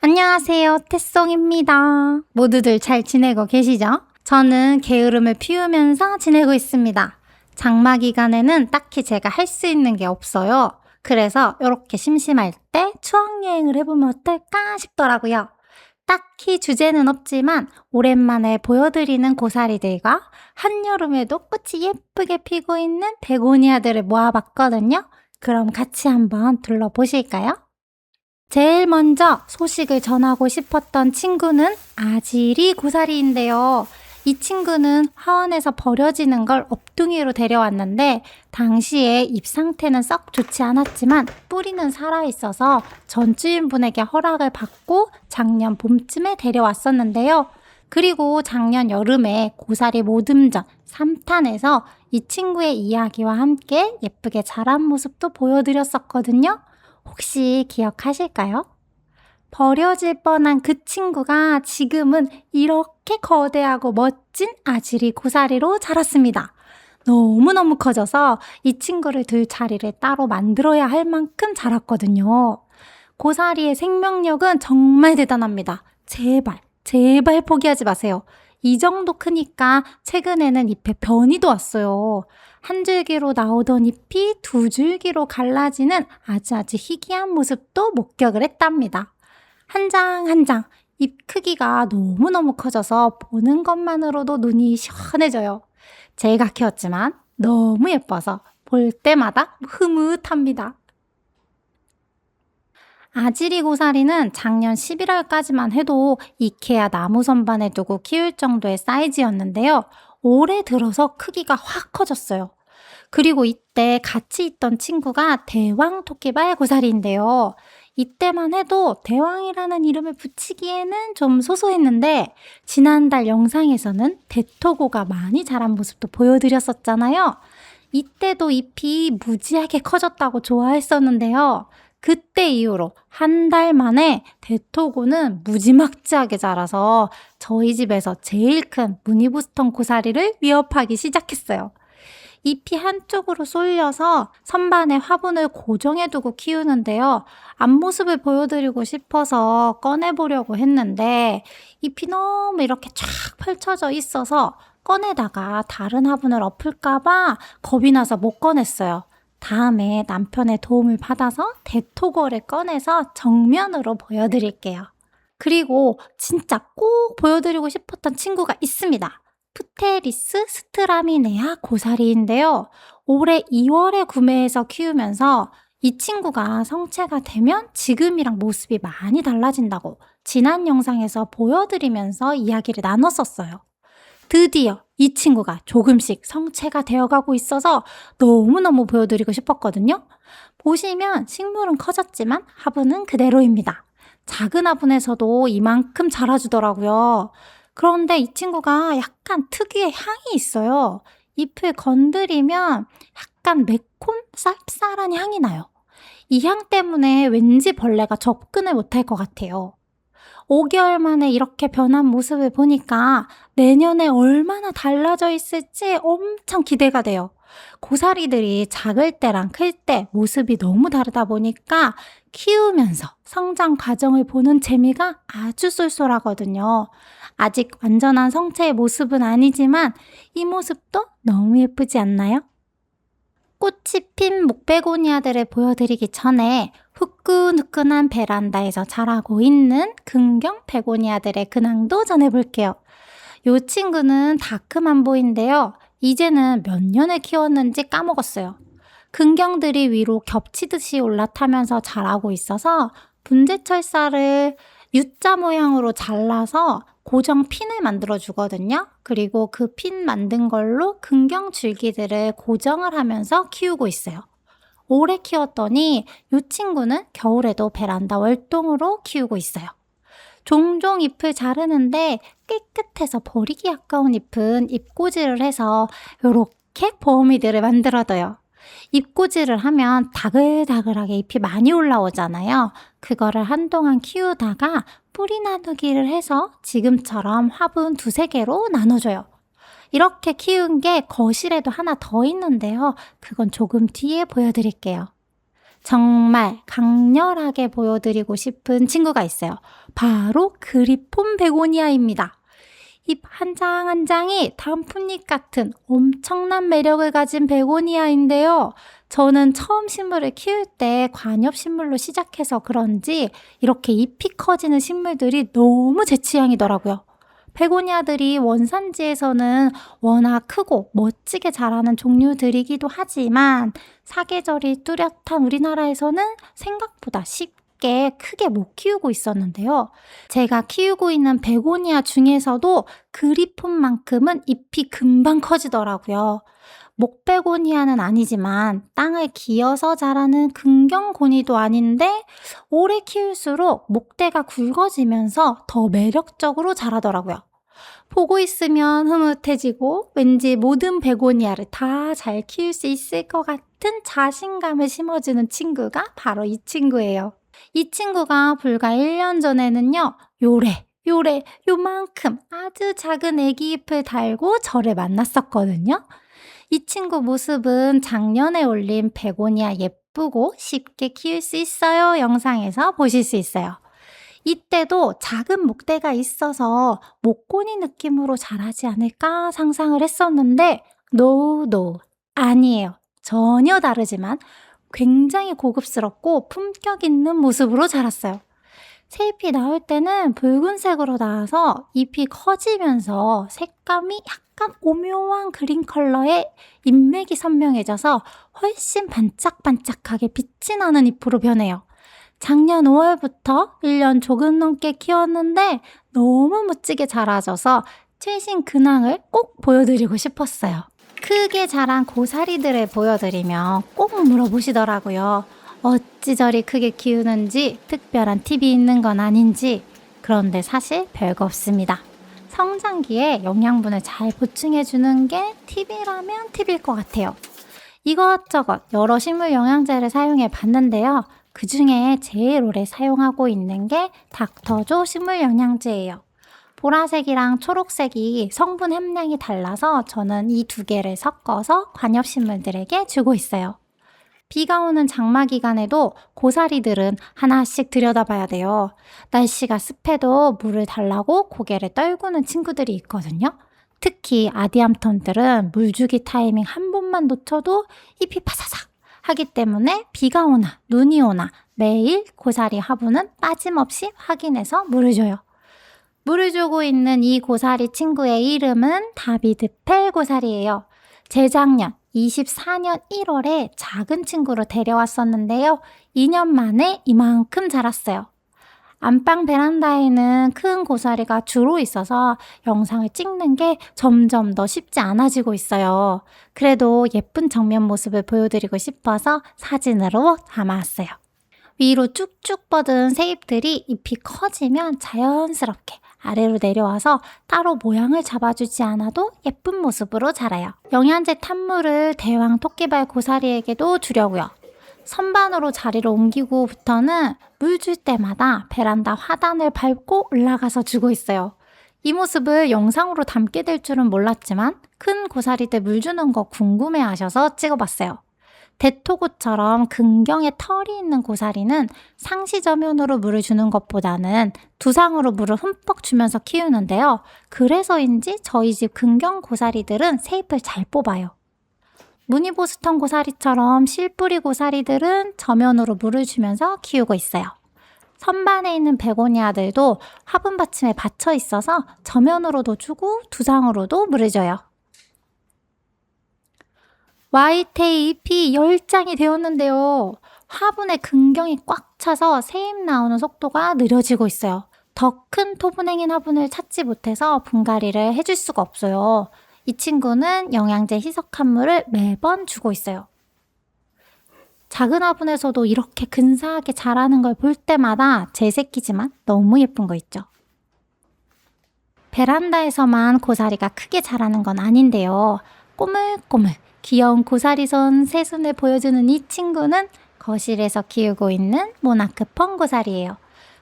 안녕하세요. 태송입니다. 모두들 잘 지내고 계시죠? 저는 게으름을 피우면서 지내고 있습니다. 장마 기간에는 딱히 제가 할 수 있는 게 없어요. 그래서 이렇게 심심할 때 추억여행을 해보면 어떨까 싶더라고요. 딱히 주제는 없지만 오랜만에 보여드리는 고사리들과 한여름에도 꽃이 예쁘게 피고 있는 베고니아들을 모아봤거든요. 그럼 같이 한번 둘러보실까요? 제일 먼저 소식을 전하고 싶었던 친구는 아지리 고사리인데요. 이 친구는 화원에서 버려지는 걸 업둥이로 데려왔는데 당시에 잎 상태는 썩 좋지 않았지만 뿌리는 살아있어서 전 주인분에게 허락을 받고 작년 봄쯤에 데려왔었는데요. 그리고 작년 여름에 고사리 모듬전 3탄에서 이 친구의 이야기와 함께 예쁘게 자란 모습도 보여드렸었거든요. 혹시 기억하실까요? 버려질 뻔한 그 친구가 지금은 이렇게 거대하고 멋진 아지리 고사리로 자랐습니다. 너무너무 커져서 이 친구를 둘 자리를 따로 만들어야 할 만큼 자랐거든요. 고사리의 생명력은 정말 대단합니다. 제발 포기하지 마세요. 이 정도 크니까 최근에는 잎에 변이도 왔어요. 한 줄기로 나오던 잎이 두 줄기로 갈라지는 아주 희귀한 모습도 목격을 했답니다. 한 장 한 장 잎 크기가 너무너무 커져서 보는 것만으로도 눈이 시원해져요. 제가 키웠지만 너무 예뻐서 볼 때마다 흐뭇합니다. 아지리 고사리는 작년 11월까지만 해도 이케아 나무 선반에 두고 키울 정도의 사이즈였는데요. 올해 들어서 크기가 확 커졌어요. 그리고 이때 같이 있던 친구가 대왕 토끼발 고사리인데요. 이때만 해도 대왕이라는 이름을 붙이기에는 좀 소소했는데 지난달 영상에서는 대토고가 많이 자란 모습도 보여드렸었잖아요. 이때도 잎이 무지하게 커졌다고 좋아했었는데요. 그때 이후로 한 달 만에 대토고는 무지막지하게 자라서 저희 집에서 제일 큰 무늬보스턴 고사리를 위협하기 시작했어요. 잎이 한쪽으로 쏠려서 선반에 화분을 고정해두고 키우는데요. 앞모습을 보여드리고 싶어서 꺼내보려고 했는데 잎이 너무 이렇게 쫙 펼쳐져 있어서 꺼내다가 다른 화분을 엎을까봐 겁이 나서 못 꺼냈어요. 다음에 남편의 도움을 받아서 대토고를 꺼내서 정면으로 보여드릴게요. 그리고 진짜 꼭 보여드리고 싶었던 친구가 있습니다. 프테리스 스트라미네아 고사리인데요. 올해 2월에 구매해서 키우면서 이 친구가 성체가 되면 지금이랑 모습이 많이 달라진다고 지난 영상에서 보여드리면서 이야기를 나눴었어요. 드디어 이 친구가 조금씩 성체가 되어가고 있어서 너무너무 보여드리고 싶었거든요. 보시면 식물은 커졌지만 화분은 그대로입니다. 작은 화분에서도 이만큼 자라주더라고요. 그런데 이 친구가 약간 특유의 향이 있어요. 잎을 건드리면 약간 매콤 쌉쌀한 향이 나요. 이 향 때문에 왠지 벌레가 접근을 못할 것 같아요. 5개월 만에 이렇게 변한 모습을 보니까 내년에 얼마나 달라져 있을지 엄청 기대가 돼요. 고사리들이 작을 때랑 클 때 모습이 너무 다르다 보니까 키우면서 성장 과정을 보는 재미가 아주 쏠쏠하거든요. 아직 완전한 성체의 모습은 아니지만 이 모습도 너무 예쁘지 않나요? 꽃이 핀 목베고니아들을 보여드리기 전에 후끈후끈한 베란다에서 자라고 있는 금경 베고니아들의 근황도 전해볼게요. 이 친구는 다크만보인데요. 이제는 몇 년을 키웠는지 까먹었어요. 근경들이 위로 겹치듯이 올라타면서 자라고 있어서 분재철사를 U자 모양으로 잘라서 고정 핀을 만들어 주거든요. 그리고 그 핀 만든 걸로 근경 줄기들을 고정을 하면서 키우고 있어요. 오래 키웠더니 이 친구는 겨울에도 베란다 월동으로 키우고 있어요. 종종 잎을 자르는데 깨끗해서 버리기 아까운 잎은 잎꽂이를 해서 이렇게 보호미들을 만들어둬요. 잎꽂이를 하면 다글다글하게 잎이 많이 올라오잖아요. 그거를 한동안 키우다가 뿌리 나누기를 해서 지금처럼 화분 2-3개로 나눠줘요. 이렇게 키운 게 거실에도 하나 더 있는데요. 그건 조금 뒤에 보여드릴게요. 정말 강렬하게 보여드리고 싶은 친구가 있어요. 바로 그리폰 베고니아입니다. 잎 한 장 한 장이 단풍잎 같은 엄청난 매력을 가진 베고니아인데요. 저는 처음 식물을 키울 때 관엽식물로 시작해서 그런지 이렇게 잎이 커지는 식물들이 너무 제 취향이더라고요. 베고니아들이 원산지에서는 워낙 크고 멋지게 자라는 종류들이기도 하지만 사계절이 뚜렷한 우리나라에서는 생각보다 쉽게 크게 못 키우고 있었는데요. 제가 키우고 있는 베고니아 중에서도 그리폰만큼은 잎이 금방 커지더라고요. 목베고니아는 아니지만 땅을 기어서 자라는 긍정고니도 아닌데 오래 키울수록 목대가 굵어지면서 더 매력적으로 자라더라고요. 보고 있으면 흐뭇해지고 왠지 모든 베고니아를 다 잘 키울 수 있을 것 같은 자신감을 심어주는 친구가 바로 이 친구예요. 이 친구가 불과 1년 전에는요, 요만큼 아주 작은 애기 잎을 달고 저를 만났었거든요. 이 친구 모습은 작년에 올린 베고니아 예쁘고 쉽게 키울 수 있어요 영상에서 보실 수 있어요. 이때도 작은 목대가 있어서 목고니 느낌으로 자라지 않을까 상상을 했었는데 no, 아니에요. 전혀 다르지만 굉장히 고급스럽고 품격 있는 모습으로 자랐어요. 새잎이 나올 때는 붉은색으로 나와서 잎이 커지면서 색감이 약간 오묘한 그린 컬러의 잎맥이 선명해져서 훨씬 반짝반짝하게 빛이 나는 잎으로 변해요. 작년 5월부터 1년 조금 넘게 키웠는데 너무 멋지게 자라져서 최신 근황을 꼭 보여드리고 싶었어요. 크게 자란 고사리들을 보여드리면 꼭 물어보시더라고요. 어찌 저리 크게 키우는지, 특별한 팁이 있는 건 아닌지. 그런데 사실 별거 없습니다. 성장기에 영양분을 잘 보충해주는 게 팁이라면 팁일 것 같아요. 이것저것 여러 식물 영양제를 사용해 봤는데요. 그 중에 제일 오래 사용하고 있는 게 닥터조 식물 영양제예요. 보라색이랑 초록색이 성분 함량이 달라서 저는 이 두 개를 섞어서 관엽식물들에게 주고 있어요. 비가 오는 장마 기간에도 고사리들은 하나씩 들여다봐야 돼요. 날씨가 습해도 물을 달라고 고개를 떨구는 친구들이 있거든요. 특히 아디암톤들은 물주기 타이밍 한 번만 놓쳐도 잎이 파사삭 하기 때문에 비가 오나 눈이 오나 매일 고사리 화분은 빠짐없이 확인해서 물을 줘요. 물을 주고 있는 이 고사리 친구의 이름은 다비드펠 고사리예요. 재작년 24년 1월에 작은 친구로 데려왔었는데요. 2년 만에 이만큼 자랐어요. 안방 베란다에는 큰 고사리가 주로 있어서 영상을 찍는 게 점점 더 쉽지 않아지고 있어요. 그래도 예쁜 정면 모습을 보여드리고 싶어서 사진으로 담아왔어요. 위로 쭉쭉 뻗은 새잎들이 잎이 커지면 자연스럽게 아래로 내려와서 따로 모양을 잡아주지 않아도 예쁜 모습으로 자라요. 영양제 탄물을 대왕 토끼발 고사리에게도 주려고요. 선반으로 자리를 옮기고부터는 물 줄 때마다 베란다 화단을 밟고 올라가서 주고 있어요. 이 모습을 영상으로 담게 될 줄은 몰랐지만 큰 고사리들 물 주는 거 궁금해 하셔서 찍어봤어요. 대토고처럼 근경에 털이 있는 고사리는 상시저면으로 물을 주는 것보다는 두상으로 물을 흠뻑 주면서 키우는데요. 그래서인지 저희 집 근경 고사리들은 새잎을 잘 뽑아요. 무늬보스턴 고사리처럼 실뿌리 고사리들은 저면으로 물을 주면서 키우고 있어요. 선반에 있는 베고니아들도 화분 받침에 받쳐 있어서 저면으로도 주고 두상으로도 물을 줘요. 와이테이 잎이 10장이 되었는데요. 화분에 근경이 꽉 차서 새잎 나오는 속도가 느려지고 있어요. 더 큰 토분행인 화분을 찾지 못해서 분갈이를 해줄 수가 없어요. 이 친구는 영양제 희석한 물을 매번 주고 있어요. 작은 화분에서도 이렇게 근사하게 자라는 걸 볼 때마다 제 새끼지만 너무 예쁜 거 있죠. 베란다에서만 고사리가 크게 자라는 건 아닌데요. 꼬물꼬물 귀여운 고사리손 새순을 보여주는 이 친구는 거실에서 키우고 있는 모나크 펑 고사리예요.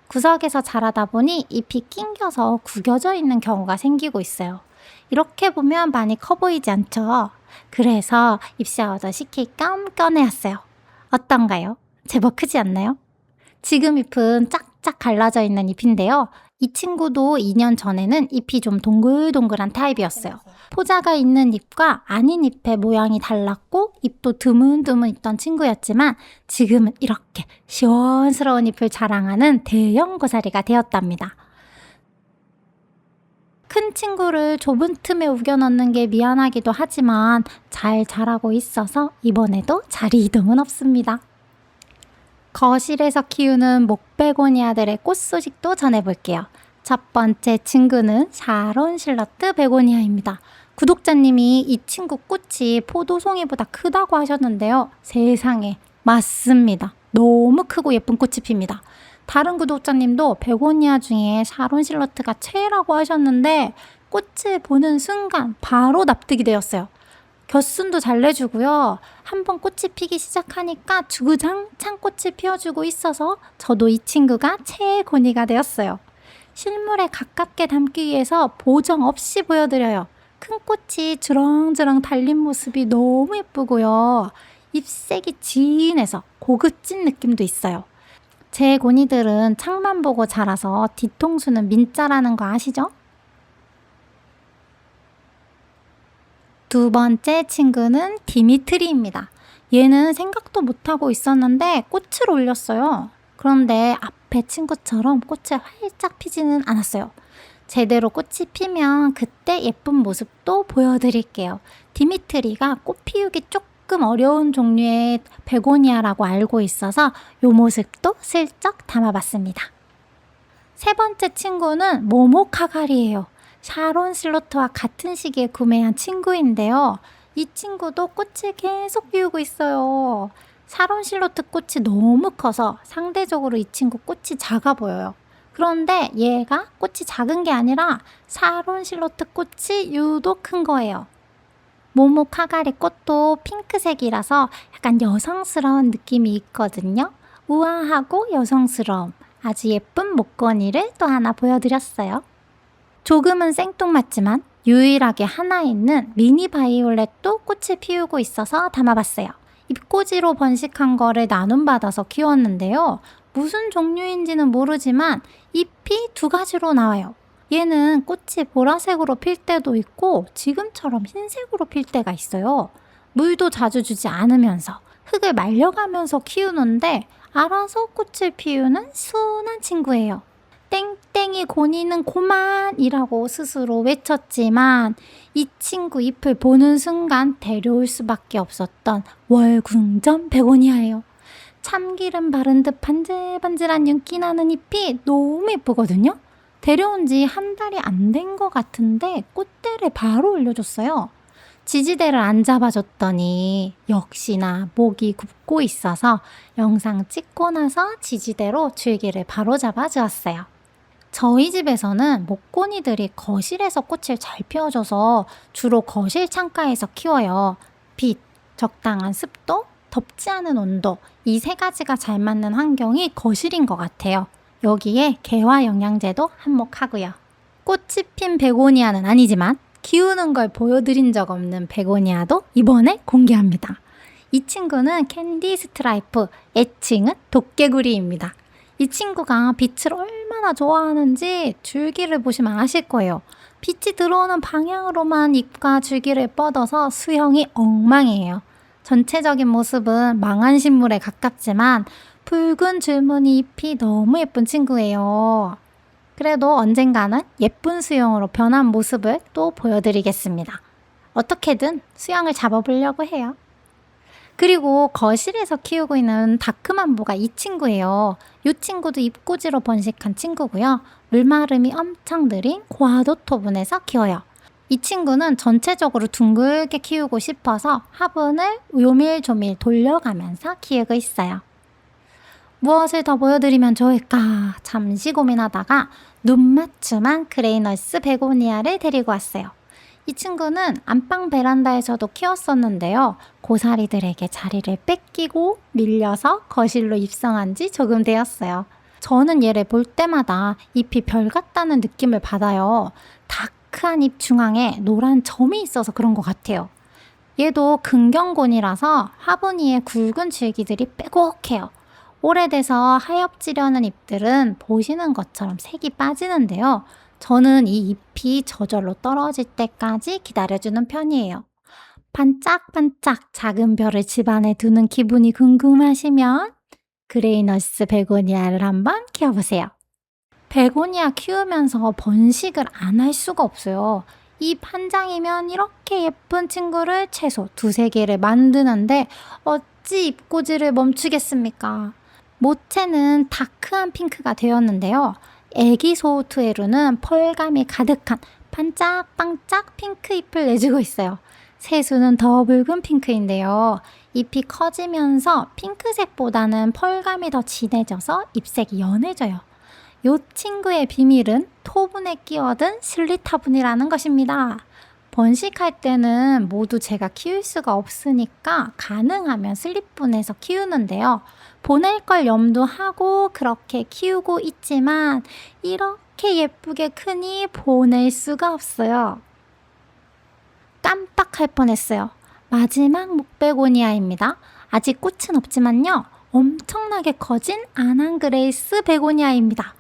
구석에서 자라다 보니 잎이 낑겨서 구겨져 있는 경우가 생기고 있어요. 이렇게 보면 많이 커 보이지 않죠? 그래서 잎 샤워도 시킬겸 꺼내왔어요. 어떤가요? 제법 크지 않나요? 지금 잎은 짝짝 갈라져 있는 잎인데요. 이 친구도 2년 전에는 잎이 좀 동글동글한 타입이었어요. 포자가 있는 잎과 아닌 잎의 모양이 달랐고 잎도 드문드문 있던 친구였지만 지금은 이렇게 시원스러운 잎을 자랑하는 대형 고사리가 되었답니다. 큰 친구를 좁은 틈에 우겨 넣는 게 미안하기도 하지만 잘 자라고 있어서 이번에도 자리 이동은 없습니다. 거실에서 키우는 목베고니아들의 꽃 소식도 전해볼게요. 첫 번째 친구는 샤론 실러트 베고니아입니다. 구독자님이 이 친구 꽃이 포도송이보다 크다고 하셨는데요. 세상에 맞습니다. 너무 크고 예쁜 꽃이 핍니다. 다른 구독자님도 베고니아 중에 샤론 실러트가 최애라고 하셨는데 꽃을 보는 순간 바로 납득이 되었어요. 겨순도 잘 내주고요. 한번 꽃이 피기 시작하니까 주구장창 꽃을 피워주고 있어서 저도 이 친구가 최애 고니가 되었어요. 실물에 가깝게 담기 위해서 보정 없이 보여드려요. 큰 꽃이 주렁주렁 달린 모습이 너무 예쁘고요. 잎색이 진해서 고급진 느낌도 있어요. 제 고니들은 창만 보고 자라서 뒤통수는 민자라는 거 아시죠? 두 번째 친구는 디미트리입니다. 얘는 생각도 못하고 있었는데 꽃을 올렸어요. 그런데 앞에 친구처럼 꽃을 활짝 피지는 않았어요. 제대로 꽃이 피면 그때 예쁜 모습도 보여드릴게요. 디미트리가 꽃 피우기 조금 어려운 종류의 베고니아라고 알고 있어서 이 모습도 슬쩍 담아봤습니다. 세 번째 친구는 모모카가리예요. 샤론 실러트와 같은 시기에 구매한 친구인데요. 이 친구도 꽃을 계속 피우고 있어요. 샤론 실러트 꽃이 너무 커서 상대적으로 이 친구 꽃이 작아 보여요. 그런데 얘가 꽃이 작은 게 아니라 샤론 실러트 꽃이 유독 큰 거예요. 모모카가리 꽃도 핑크색이라서 약간 여성스러운 느낌이 있거든요. 우아하고 여성스러움, 아주 예쁜 목걸이를 또 하나 보여드렸어요. 조금은 생뚱맞지만 유일하게 하나 있는 미니 바이올렛도 꽃을 피우고 있어서 담아봤어요. 잎꽂이로 번식한 거를 나눔받아서 키웠는데요. 무슨 종류인지는 모르지만 잎이 두 가지로 나와요. 얘는 꽃이 보라색으로 필 때도 있고 지금처럼 흰색으로 필 때가 있어요. 물도 자주 주지 않으면서 흙을 말려가면서 키우는데 알아서 꽃을 피우는 순한 친구예요. 땡땡이 고니는 고만이라고 스스로 외쳤지만 이 친구 잎을 보는 순간 데려올 수밖에 없었던 월궁전 베고니아예요. 참기름 바른 듯 반질반질한 윤기 나는 잎이 너무 예쁘거든요. 데려온 지 한 달이 안 된 것 같은데 꽃대를 바로 올려줬어요. 지지대를 안 잡아줬더니 역시나 목이 굽고 있어서 영상 찍고 나서 지지대로 줄기를 바로 잡아주었어요. 저희 집에서는 목고니들이 거실에서 꽃을 잘 피워줘서 주로 거실 창가에서 키워요. 빛, 적당한 습도, 덥지 않은 온도, 이 세 가지가 잘 맞는 환경이 거실인 것 같아요. 여기에 개화 영양제도 한몫하고요. 꽃이 핀 베고니아는 아니지만 키우는 걸 보여드린 적 없는 베고니아도 이번에 공개합니다. 이 친구는 캔디 스트라이프, 애칭은 도깨구리입니다. 이 친구가 빛을 얼마나 좋아하는지 줄기를 보시면 아실 거예요. 빛이 들어오는 방향으로만 잎과 줄기를 뻗어서 수형이 엉망이에요. 전체적인 모습은 망한 식물에 가깝지만 붉은 줄무늬 잎이 너무 예쁜 친구예요. 그래도 언젠가는 예쁜 수영으로 변한 모습을 또 보여드리겠습니다. 어떻게든 수영을 잡아보려고 해요. 그리고 거실에서 키우고 있는 다크맘보가 이 친구예요. 이 친구도 잎꽂이로 번식한 친구고요. 물마름이 엄청 느린 고화도 토분에서 키워요. 이 친구는 전체적으로 둥글게 키우고 싶어서 화분을 요밀조밀 돌려가면서 키우고 있어요. 무엇을 더 보여드리면 좋을까 잠시 고민하다가 눈맞춤한 그레이너스 베고니아를 데리고 왔어요. 이 친구는 안방 베란다에서도 키웠었는데요. 고사리들에게 자리를 뺏기고 밀려서 거실로 입성한 지 조금 되었어요. 저는 얘를 볼 때마다 잎이 별 같다는 느낌을 받아요. 다크한 잎 중앙에 노란 점이 있어서 그런 것 같아요. 얘도 근경곤이라서 화분 위에 굵은 줄기들이 빼곡해요. 오래돼서 하엽지려는 잎들은 보시는 것처럼 색이 빠지는데요. 저는 이 잎이 저절로 떨어질 때까지 기다려주는 편이에요. 반짝반짝 작은 별을 집안에 두는 기분이 궁금하시면 그레이너스 베고니아를 한번 키워보세요. 베고니아 키우면서 번식을 안 할 수가 없어요. 잎 한 장이면 이렇게 예쁜 친구를 최소 두세 개를 만드는데 어찌 잎꽂이를 멈추겠습니까? 모체는 다크한 핑크가 되었는데요. 애기 소우투에루는 펄감이 가득한 반짝반짝 핑크 잎을 내주고 있어요. 세수는 더 붉은 핑크인데요. 잎이 커지면서 핑크색보다는 펄감이 더 진해져서 잎색이 연해져요. 요 친구의 비밀은 토분에 끼워든 슬리타분이라는 것입니다. 번식할 때는 모두 제가 키울 수가 없으니까 가능하면 슬립분에서 키우는데요. 보낼 걸 염두하고 그렇게 키우고 있지만 이렇게 예쁘게 크니 보낼 수가 없어요. 깜빡할 뻔했어요. 마지막 목베고니아입니다. 아직 꽃은 없지만요. 엄청나게 커진 아난그레이스 베고니아입니다.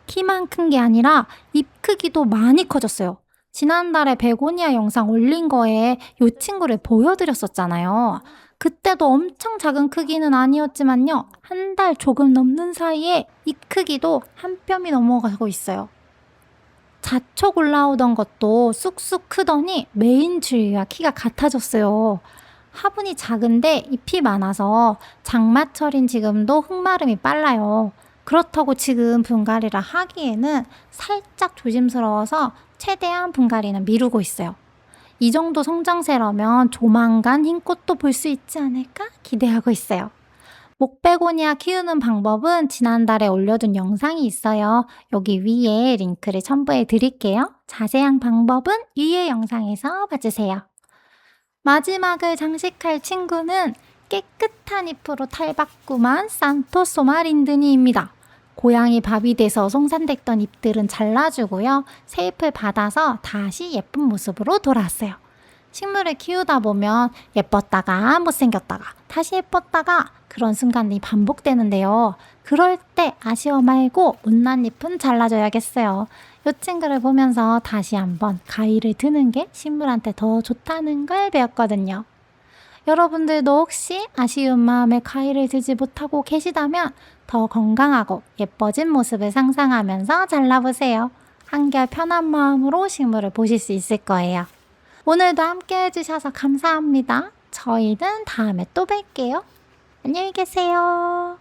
키만 큰 게 아니라 잎 크기도 많이 커졌어요. 지난달에 베고니아 영상 올린 거에 이 친구를 보여드렸었잖아요. 그때도 엄청 작은 크기는 아니었지만요. 한 달 조금 넘는 사이에 잎 크기도 한 뼘이 넘어가고 있어요. 자촉 올라오던 것도 쑥쑥 크더니 메인 줄기와 키가 같아졌어요. 화분이 작은데 잎이 많아서 장마철인 지금도 흙마름이 빨라요. 그렇다고 지금 분갈이를 하기에는 살짝 조심스러워서 최대한 분갈이는 미루고 있어요. 이 정도 성장세라면 조만간 흰 꽃도 볼 수 있지 않을까 기대하고 있어요. 목베고니아 키우는 방법은 지난달에 올려둔 영상이 있어요. 여기 위에 링크를 첨부해 드릴게요. 자세한 방법은 위의 영상에서 봐주세요. 마지막을 장식할 친구는 깨끗한 잎으로 탈바꿈한 산토소마린드니입니다. 고양이 밥이 돼서 송산됐던 잎들은 잘라주고요. 새 잎을 받아서 다시 예쁜 모습으로 돌아왔어요. 식물을 키우다 보면 예뻤다가 못생겼다가 다시 예뻤다가 그런 순간이 반복되는데요. 그럴 때 아쉬워 말고 못난 잎은 잘라줘야겠어요. 이 친구를 보면서 다시 한번 가위를 드는 게 식물한테 더 좋다는 걸 배웠거든요. 여러분들도 혹시 아쉬운 마음에 가위를 들지 못하고 계시다면 더 건강하고 예뻐진 모습을 상상하면서 잘라보세요. 한결 편한 마음으로 식물을 보실 수 있을 거예요. 오늘도 함께 해주셔서 감사합니다. 저희는 다음에 또 뵐게요. 안녕히 계세요.